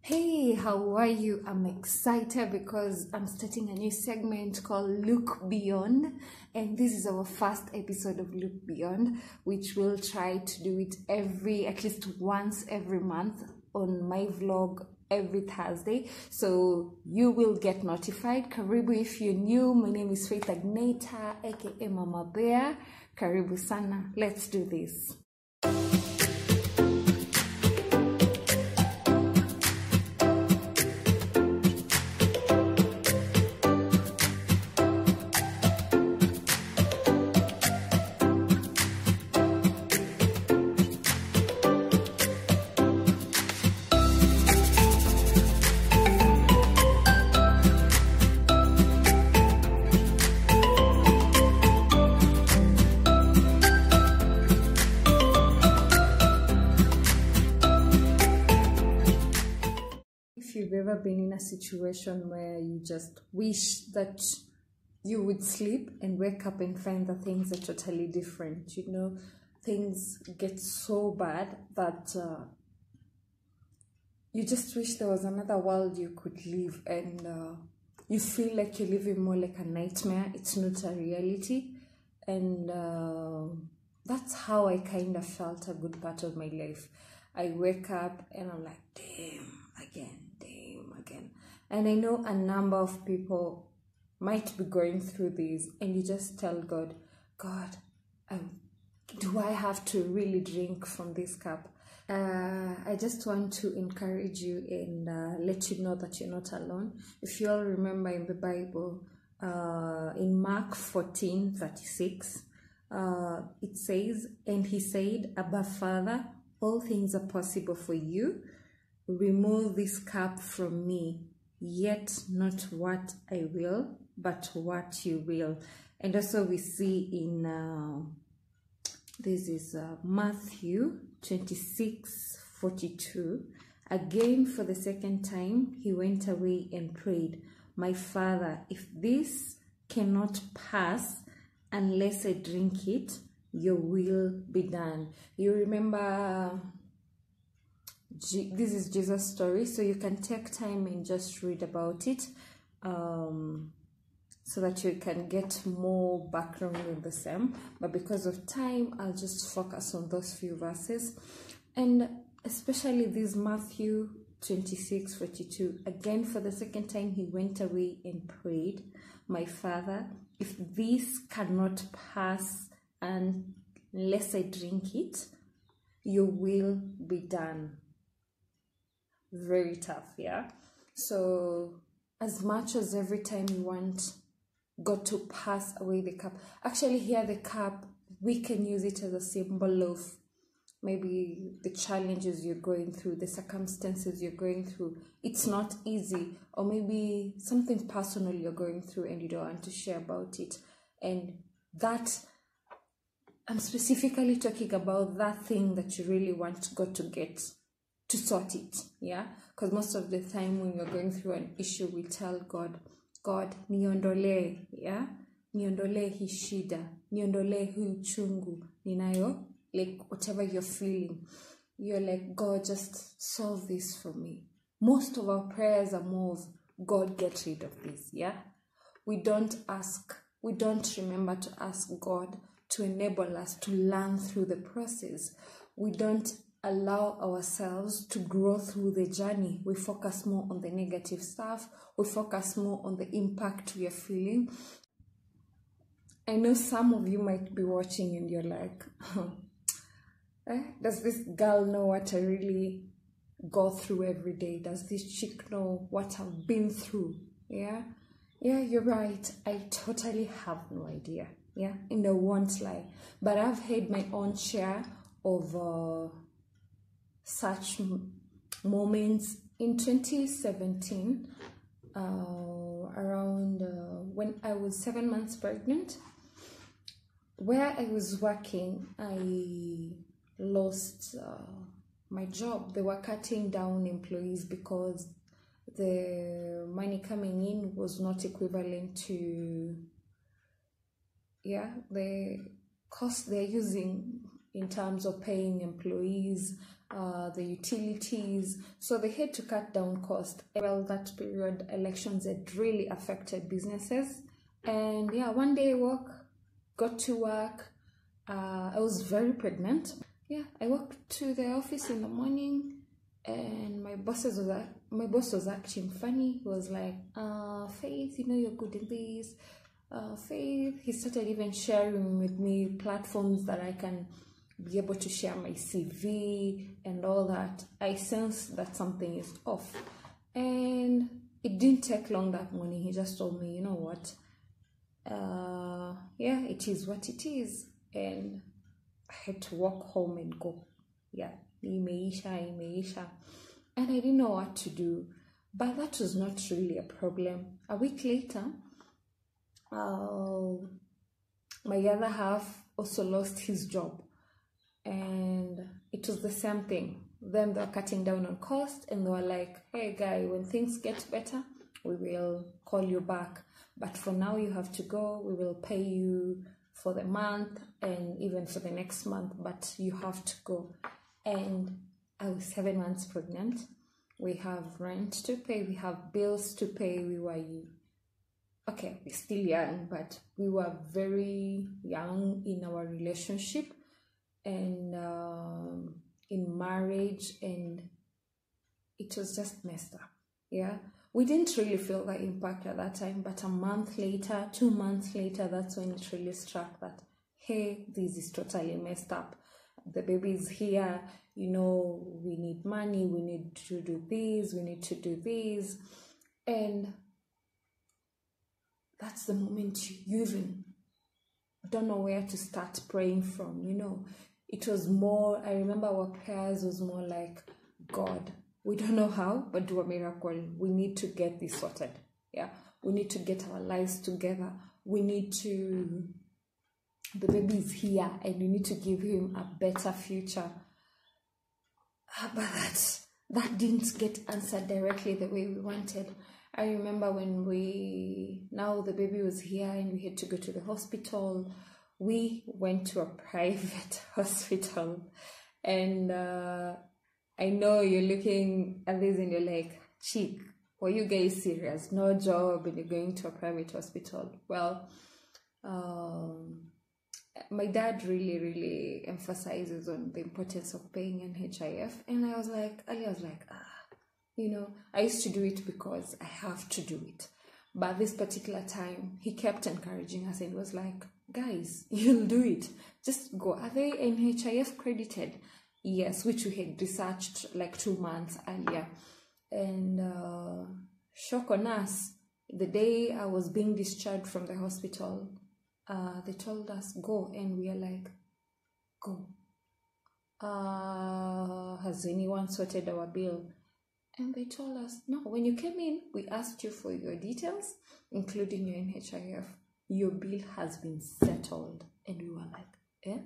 Hey, how are you? I'm excited because I'm starting a new segment called Look Beyond, and this is our first episode of Look Beyond, which we'll try to do it at least once every month on my vlog every Thursday, so you will get notified. Karibu if you're new. My name is Faith Agneta, aka Mama Bear. Karibu sana. Let's do this. If you've ever been in a situation where you just wish that you would sleep and wake up and find that things are totally different, things get so bad that you just wish there was another world you could live, and you feel like you're living more like a nightmare. It's not a reality, and that's how I kind of felt a good part of my life. I wake up and I'm like, damn again. And I know a number of people might be going through this, and you just tell God, do I have to really drink from this cup? I just want to encourage you and let you know that you're not alone. If you all remember in the Bible, in Mark 14:36, it says, "And he said, Abba, Father, all things are possible for you. Remove this cup from me, yet not what I will, but what you will." And also we see in this is Matthew 26:42. Again, for the second time, he went away and prayed, "My Father, if this cannot pass unless I drink it, your will be done." You remember, this is Jesus' story, so you can take time and just read about it, so that you can get more background in the same. But because of time, I'll just focus on those few verses, and especially this Matthew 26:42. Again, for the second time, he went away and prayed, "My Father, if this cannot pass unless I drink it, your will be done." Very tough, yeah? So as much as every time you want God to pass away the cup, actually here the cup, we can use it as a symbol of maybe the challenges you're going through, the circumstances you're going through. It's not easy, or maybe something personal you're going through and you don't want to share about it. And that, I'm specifically talking about that thing that you really want God to sort it, yeah? Because most of the time when we're going through an issue, we tell God, niondole, yeah? Niondole hii shida, niondole hii uchungu, ninayo, like whatever you're feeling. You're like, God, just solve this for me. Most of our prayers are more of, God, get rid of this, yeah? We don't remember to ask God to enable us to learn through the process. We don't allow ourselves to grow through the journey. We focus more on the negative stuff. We focus more on the impact we are feeling. I know some of you might be watching and you're like, does this girl know what I really go through every day? Does this chick know what I've been through? Yeah, you're right. I totally have no idea. Yeah, and I won't lie. But I've had my own share of such moments. In 2017, around when I was 7 months pregnant, where I was working, I lost my job. They were cutting down employees because the money coming in was not equivalent to the cost they're using in terms of paying employees the utilities. So they had to cut down cost. Well, that period, elections had really affected businesses. And yeah, one day I got to work. I was very pregnant. Yeah, I walked to the office in the morning, and my boss was acting funny. He was like, Faith, you know you're good in this. Faith, he started even sharing with me platforms that I can be able to share my CV and all that. I sensed that something is off. And it didn't take long that morning. He just told me, you know what? Yeah, it is what it is. And I had to walk home and go. Yeah, imeisha. And I didn't know what to do. But that was not really a problem. A week later, my other half also lost his job. And it was the same thing. Then they were cutting down on cost, and they were like, hey guy, when things get better, we will call you back. But for now, you have to go. We will pay you for the month and even for the next month, but you have to go. And I was 7 months pregnant. We have rent to pay. We have bills to pay. We're still young, but we were very young in our relationship and in marriage, and it was just messed up. Yeah, we didn't really feel the impact at that time, but a month later, 2 months later, that's when it really struck that, hey, this is totally messed up. The baby is here, you know, we need money, we need to do this, we need to do this. And that's the moment you even don't know where to start praying from, you know. It was more, I remember our prayers was more like, God, we don't know how, but do a miracle. We need to get this sorted. Yeah, we need to get our lives together. We need to, the baby is here and we need to give him a better future. But that didn't get answered directly the way we wanted. I remember when now the baby was here and we had to go to the hospital. We went to a private hospital, and I know you're looking at this and you're like, chick, were you guys serious? No job and you're going to a private hospital. Well, my dad really emphasizes on the importance of paying NHIF, and I was like, you know, I used to do it because I have to do it. But this particular time, he kept encouraging us and was like, guys, you'll do it. Just go. Are they NHIF credited? Yes, which we had researched like 2 months earlier. And shock on us, the day I was being discharged from the hospital, they told us, go. And we are like, go. Has anyone sorted our bill? And they told us, no, when you came in, we asked you for your details, including your NHIF. Your bill has been settled. And we were like, eh?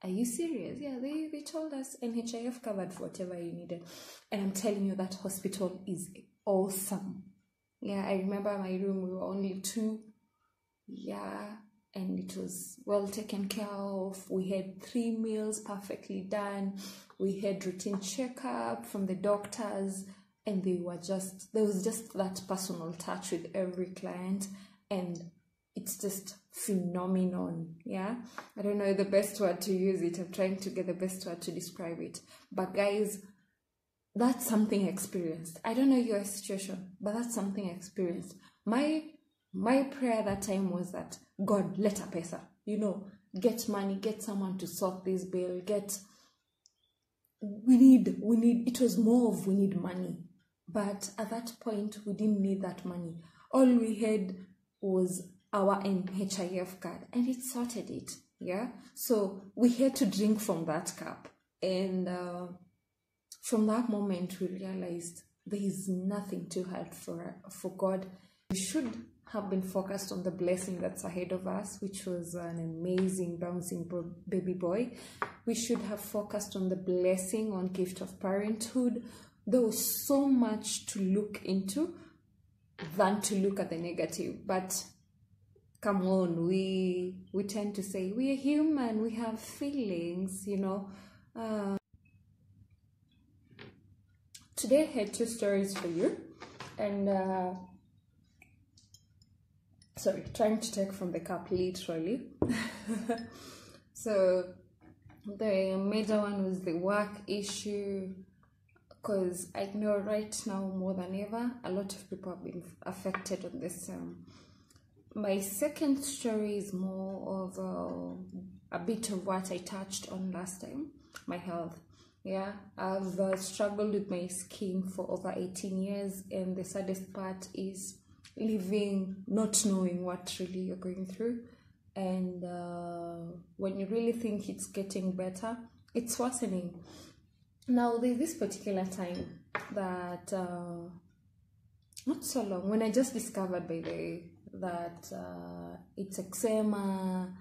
Are you serious? Yeah, they told us NHIF covered for whatever you needed. And I'm telling you, that hospital is awesome. Yeah, I remember my room, we were only 2. Yeah, and it was well taken care of. We had 3 meals perfectly done. We had routine checkup from the doctors, and there was just that personal touch with every client, and it's just phenomenal. Yeah, I don't know the best word to use it. I'm trying to get the best word to describe it. But guys, that's something experienced. I don't know your situation, but that's something experienced. My prayer that time was that, God, let a pesa, you know, get money, get someone to sort this bill, we need, it was more of we need money. But at that point, we didn't need that money. All we had was our NHIF card, and it sorted it, yeah? So we had to drink from that cup. And from that moment, we realized there is nothing too hard for God. We should have been focused on the blessing that's ahead of us, which was an amazing bouncing baby boy. We should have focused on the blessing, on gift of parenthood. There was so much to look into than to look at the negative. But come on, we tend to say we are human, we have feelings, you know. Today I had two stories for you, and sorry, trying to take from the cup literally. So the major one was the work issue, because I know right now more than ever a lot of people have been affected on this. My second story is more of a bit of what I touched on last time, my health. Yeah, I've struggled with my skin for over 18 years, and the saddest part is living not knowing what really you're going through. And when you really think it's getting better, it's worsening. Now there's this particular time that not so long, when I just discovered, by the way, that it's eczema,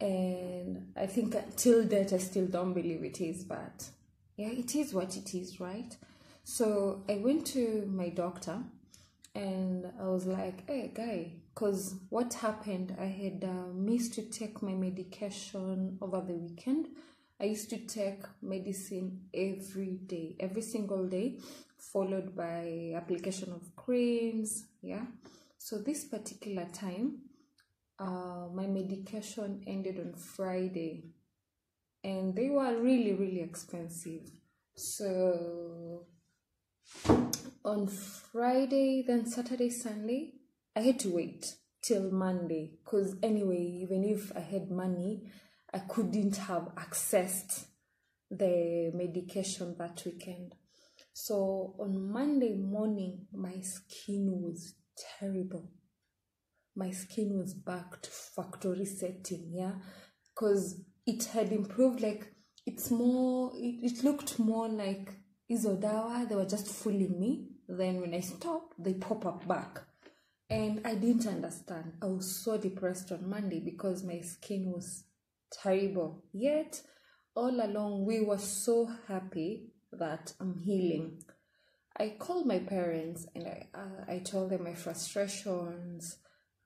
and I think till date I still don't believe it is, but yeah, it is what it is, right? So I went to my doctor and I was like, hey guy, because what happened, I had missed to take my medication over the weekend. I used to take medicine every day, every single day, followed by application of creams. Yeah, so this particular time my medication ended on Friday, and they were really expensive. So on Friday, then Saturday, Sunday, I had to wait till Monday, because anyway, even if I had money, I couldn't have accessed the medication that weekend. So on Monday morning, my skin was terrible. My skin was back to factory setting, yeah, because it had improved. Like, it's more, it looked more like Isodawa. They were just fooling me. Then when I stopped, they pop up back. And I didn't understand. I was so depressed on Monday because my skin was terrible. Yet, all along, we were so happy that I'm healing. I called my parents and I told them my frustrations.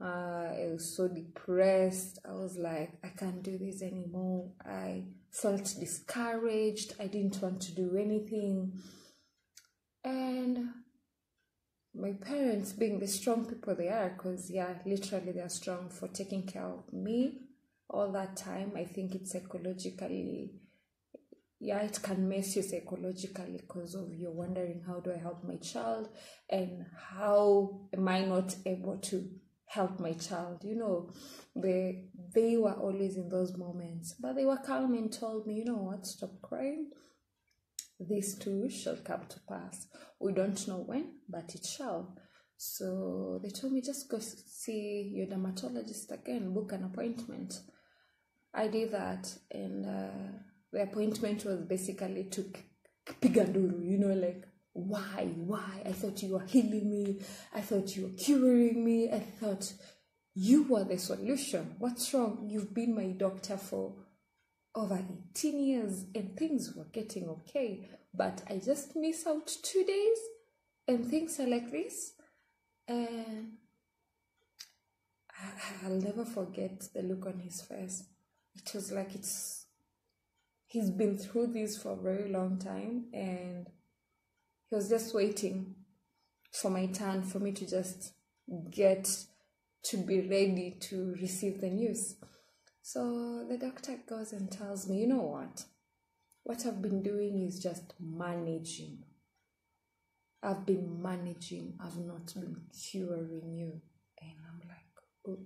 I was so depressed. I was like, I can't do this anymore. I felt discouraged. I didn't want to do anything. And my parents, being the strong people they are, because yeah, literally they're strong for taking care of me all that time. I think it's psychologically, yeah, it can mess you psychologically, because of you're wondering, how do I help my child, and how am I not able to help my child? You know, they were always in those moments, but they were calm and told me, you know what, stop crying. This too shall come to pass. We don't know when, but it shall. So they told me, just go see your dermatologist again, book an appointment. I did that, and the appointment was basically to piganduru, you know, like, why? I thought you were healing me. I thought you were curing me. I thought you were the solution. What's wrong? You've been my doctor for over 18 years and things were getting okay, but I just miss out 2 days and things are like this. And I'll never forget the look on his face. It was like he's been through this for a very long time, and he was just waiting for my turn, for me to just get to be ready to receive the news. So the doctor goes and tells me, you know what I've been doing is just managing. I've been managing. I've not been curing you. And I'm like,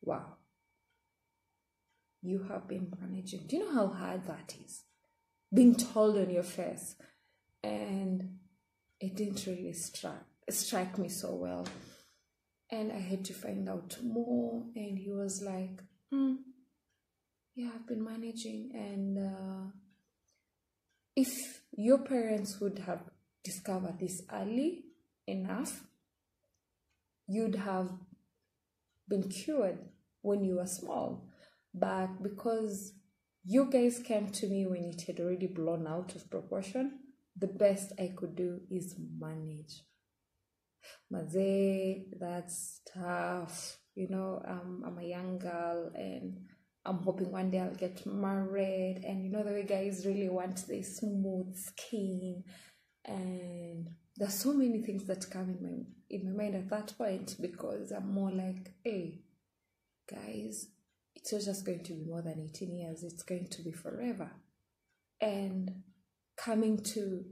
wow. You have been managing. Do you know how hard that is? Being told on your face. And it didn't really strike me so well. And I had to find out more. And he was like, yeah, I've been managing. And if your parents would have discovered this early enough, you'd have been cured when you were small. But because you guys came to me when it had already blown out of proportion, the best I could do is manage. Maze, that's tough. You know, I'm a young girl and I'm hoping one day I'll get married. And you know the way guys really want this smooth skin, and there's so many things that come in my mind at that point, because I'm more like, hey guys, it's not just going to be more than 18 years, it's going to be forever. And coming to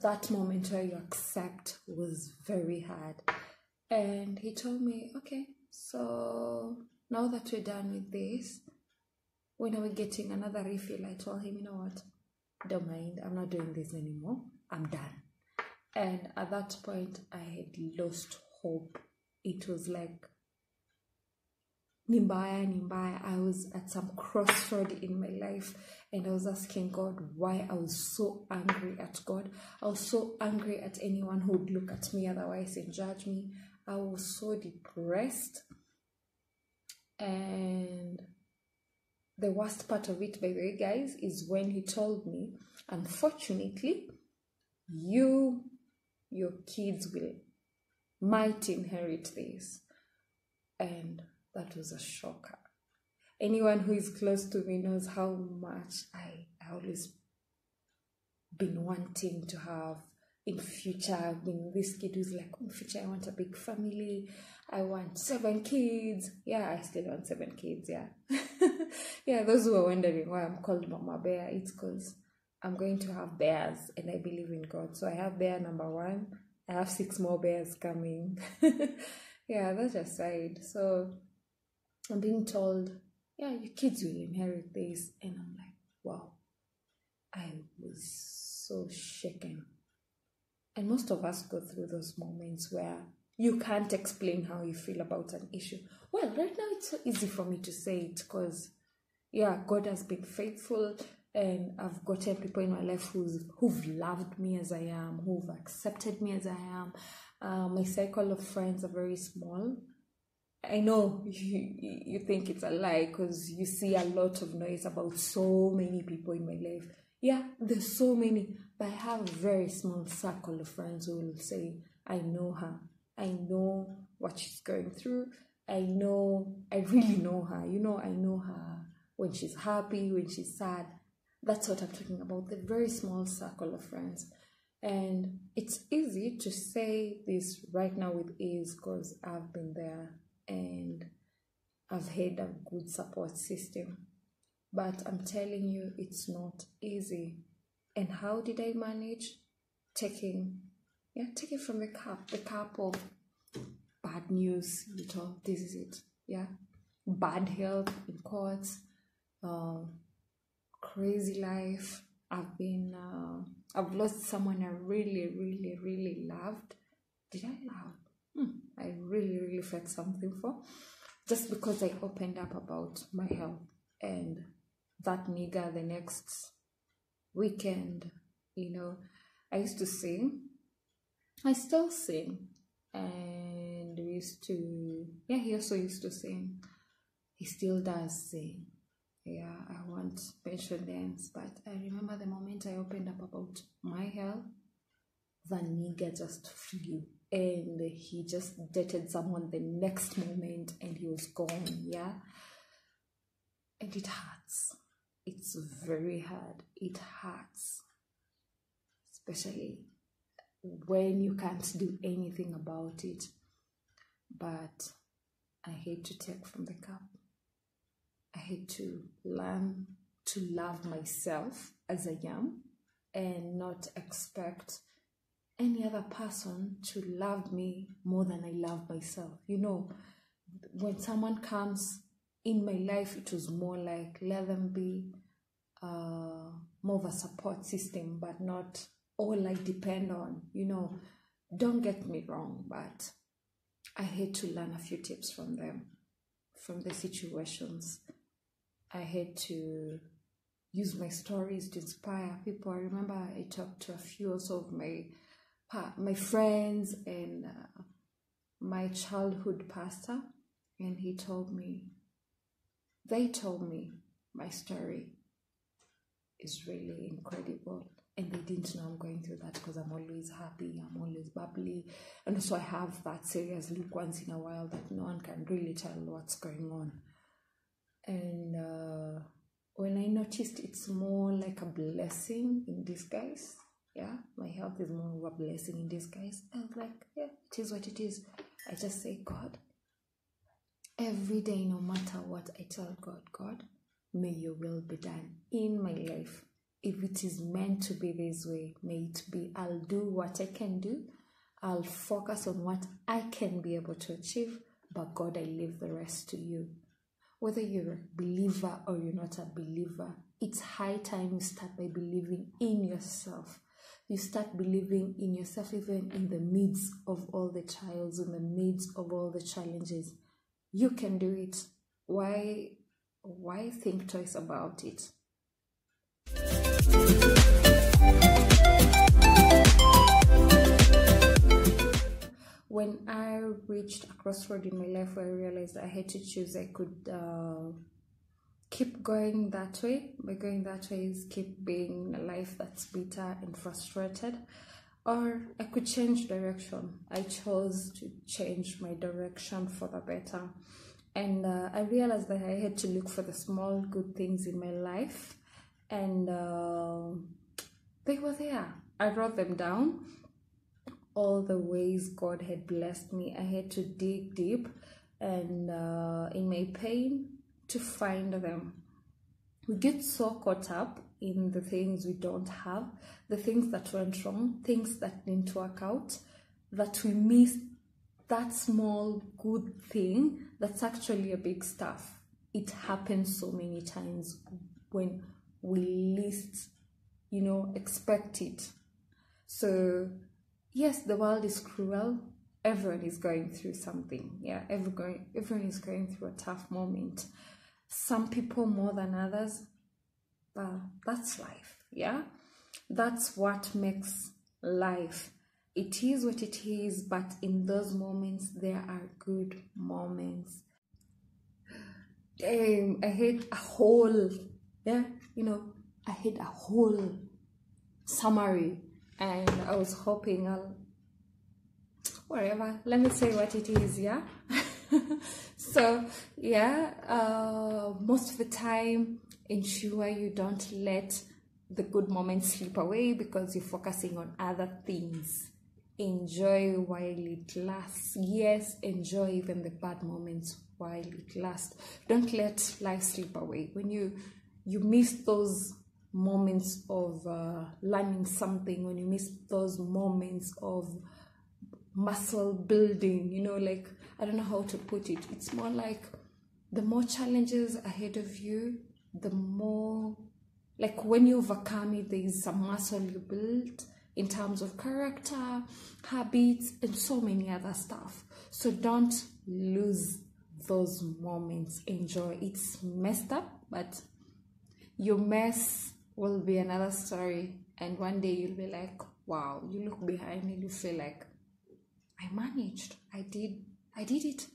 that moment where you accept was very hard. And he told me, okay, so now that we're done with this, when are we getting another refill? I told him, you know what, don't mind, I'm not doing this anymore, I'm done. And at that point I had lost hope. It was like nimbaya. I was at some crossroad in my life, and I was asking God why. I was so angry at God. I was so angry at anyone who would look at me otherwise and judge me. I was so depressed. And the worst part of it, by the way, guys, is when he told me, unfortunately, your kids might inherit this. And that was a shocker. Anyone who is close to me knows how much I always been wanting to have in future. I've been this kid who's like, in future I want a big family, I want 7 kids. Yeah, I still want 7 kids, yeah. Yeah, those who are wondering why I'm called Mama Bear, it's because I'm going to have bears, and I believe in God. So I have bear number 1, I have 6 more bears coming. Yeah, that's aside. So I'm being told, yeah, your kids will inherit this. And I'm like, wow. I was so shaken. And most of us go through those moments where you can't explain how you feel about an issue. Well, right now it's so easy for me to say it because, yeah, God has been faithful, and I've gotten people in my life who've loved me as I am, who've accepted me as I am. My circle of friends are very small. I know you think it's a lie because you see a lot of noise about so many people in my life. Yeah, there's so many, but I have a very small circle of friends who will say, I know her. I know what she's going through. I really know her. I know her when she's happy, when she's sad. That's what I'm talking about, the very small circle of friends. And it's easy to say this right now with ease because I've been there and I've had a good support system. But I'm telling you, it's not easy. And how did I manage? Taking from the cup of bad news, this is it, yeah. Bad health, in quotes, crazy life. I've lost someone I really, really, really loved. Did I love? I really, really felt something for. Just because I opened up about my health. And that nigga, the next weekend, I used to sing. I still sing. And we used to, he also used to sing. He still does sing. Yeah, I won't mention names, but I remember the moment I opened up about my health, the nigga just flew. And he just dated someone the next moment and he was gone, yeah? And it hurts. It's very hard. It hurts. Especially when you can't do anything about it. But I hate to take from the cup. I hate to learn to love myself as I am and not expect any other person to love me more than I love myself. When someone comes in my life, it was more like let them be more of a support system, but not all I depend on. Don't get me wrong, but I had to learn a few tips from them, from the situations. I had to use my stories to inspire people. I remember I talked to a few also of my friends and my childhood pastor, and they told me my story is really incredible, and they didn't know I'm going through that because I'm always happy, I'm always bubbly, and so I have that serious look once in a while that no one can really tell what's going on. And when I noticed it's more like a blessing in disguise, yeah, my health is more of a blessing in disguise, I was like, yeah, it is what it is. I just say, God, every day, no matter what, I tell God, may your will be done in my life. If it is meant to be this way, may it be. I'll do what I can do. I'll focus on what I can be able to achieve. But God, I leave the rest to you. Whether you're a believer or you're not a believer, it's high time you start by believing in yourself. You start believing in yourself even in the midst of all the trials, in the midst of all the challenges. You can do it. Why think twice about it? When I reached a crossroad in my life where I realized I had to choose, I could keep going that way. By going that way is keep being a life that's bitter and frustrated, or I could change direction. I chose to change my direction for the better. And I realized that I had to look for the small good things in my life, and they were there. I wrote them down. All the ways God had blessed me. I had to dig deep and in my pain to find them. We get so caught up in the things we don't have, the things that went wrong, things that didn't work out, that we miss that small good thing that's actually a big stuff. It happens so many times when we least, expect it. So yes, the world is cruel. Everyone is going through something. Yeah, everyone is going through a tough moment. Some people more than others, but that's life. Yeah, that's what makes life. It is what it is, but in those moments, there are good moments. I had a whole, I had a whole summary, and I was hoping whatever, let me say what it is, yeah? So, yeah, most of the time, ensure you don't let the good moments slip away because you're focusing on other things. Enjoy while it lasts. Yes, enjoy even the bad moments while it lasts. Don't let life slip away. When you miss those moments of learning something, when you miss those moments of muscle building, like, I don't know how to put it. It's more like the more challenges ahead of you, the more, like, when you overcome it, there is some muscle you build in terms of character, habits, and so many other stuff. So don't lose those moments. Enjoy. It's messed up, but your mess will be another story. And one day you'll be like, wow, you look behind and you feel like, I managed. I did it.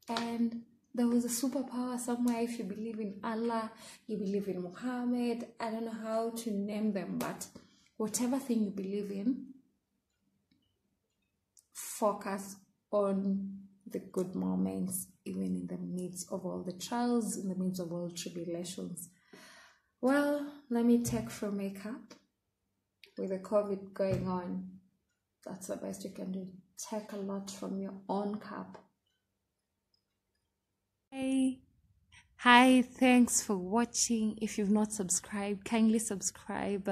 And there was a superpower somewhere. If you believe in Allah, you believe in Muhammad, I don't know how to name them, but whatever thing you believe in, focus on the good moments, even in the midst of all the trials, in the midst of all tribulations. Well, let me take from makeup. With the COVID going on, that's the best you can do. Take a lot from your own cup. Hey. Hi, thanks for watching. If you've not subscribed, kindly subscribe.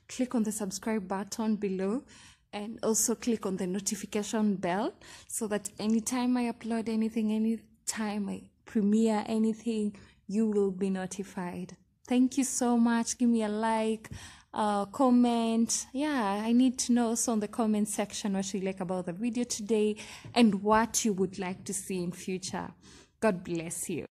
Click on the subscribe button below and also click on the notification bell so that anytime I upload anything, anytime I premiere anything, you will be notified. Thank you so much. Give me a like, comment. Yeah, I need to know also in the comment section what you like about the video today and what you would like to see in future. God bless you.